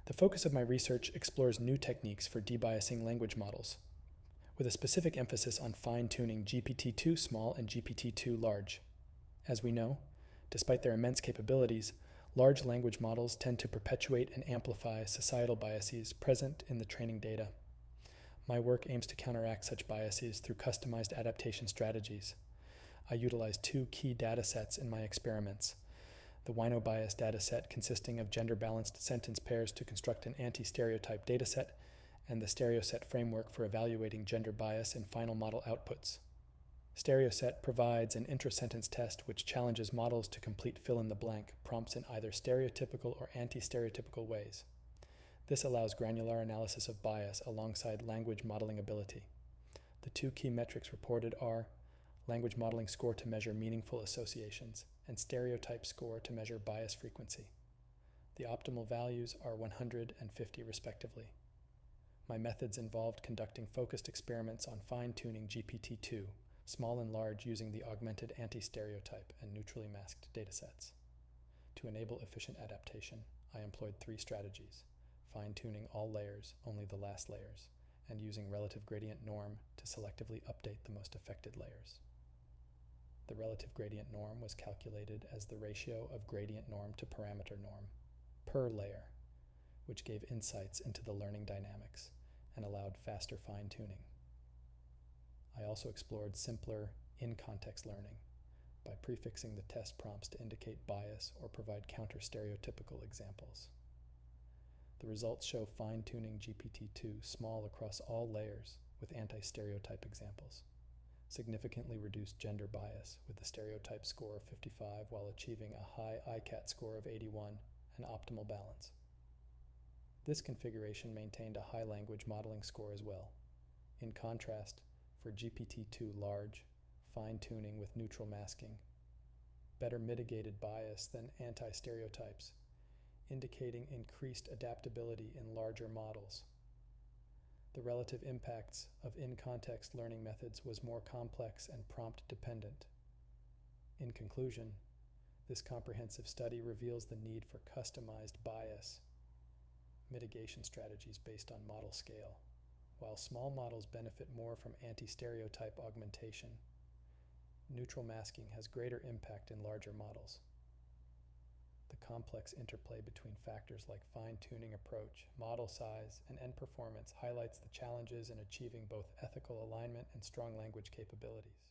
The focus of my research explores new techniques for debiasing language models, with a specific emphasis on fine-tuning GPT-2 small and GPT-2 large. As we know, despite their immense capabilities, large language models tend to perpetuate and amplify societal biases present in the training data. My work aims to counteract such biases through customized adaptation strategies. I utilize two key datasets in my experiments: the Wino bias dataset consisting of gender-balanced sentence pairs to construct an anti-stereotype dataset, and the stereoset framework for evaluating gender bias in final model outputs. Stereoset provides an intra-sentence test which challenges models to complete fill-in-the-blank prompts in either stereotypical or anti-stereotypical ways. This allows granular analysis of bias alongside language modeling ability. The two key metrics reported are language modeling score to measure meaningful associations and stereotype score to measure bias frequency. The optimal values are 100 and 50 respectively. My methods involved conducting focused experiments on fine-tuning GPT-2, small and large, using the augmented anti-stereotype and neutrally masked datasets. To enable efficient adaptation, I employed three strategies: fine-tuning all layers, only the last layers, and using relative gradient norm to selectively update the most affected layers. The relative gradient norm was calculated as the ratio of gradient norm to parameter norm per layer, which gave insights into the learning dynamics and allowed faster fine-tuning. I also explored simpler in-context learning by prefixing the test prompts to indicate bias or provide counter-stereotypical examples. The results show fine-tuning GPT-2 small across all layers with anti-stereotype examples, significantly reduced gender bias with a stereotype score of 55 while achieving a high ICAT score of 81 and optimal balance. This configuration maintained a high language modeling score as well. In contrast, for GPT-2 large, fine-tuning with neutral masking better mitigated bias than anti-stereotypes, indicating increased adaptability in larger models. The relative impacts of in-context learning methods was more complex and prompt-dependent. In conclusion, this comprehensive study reveals the need for customized bias mitigation strategies based on model scale. While small models benefit more from anti-stereotype augmentation, neutral masking has greater impact in larger models. The complex interplay between factors like fine-tuning approach, model size, and end performance highlights the challenges in achieving both ethical alignment and strong language capabilities.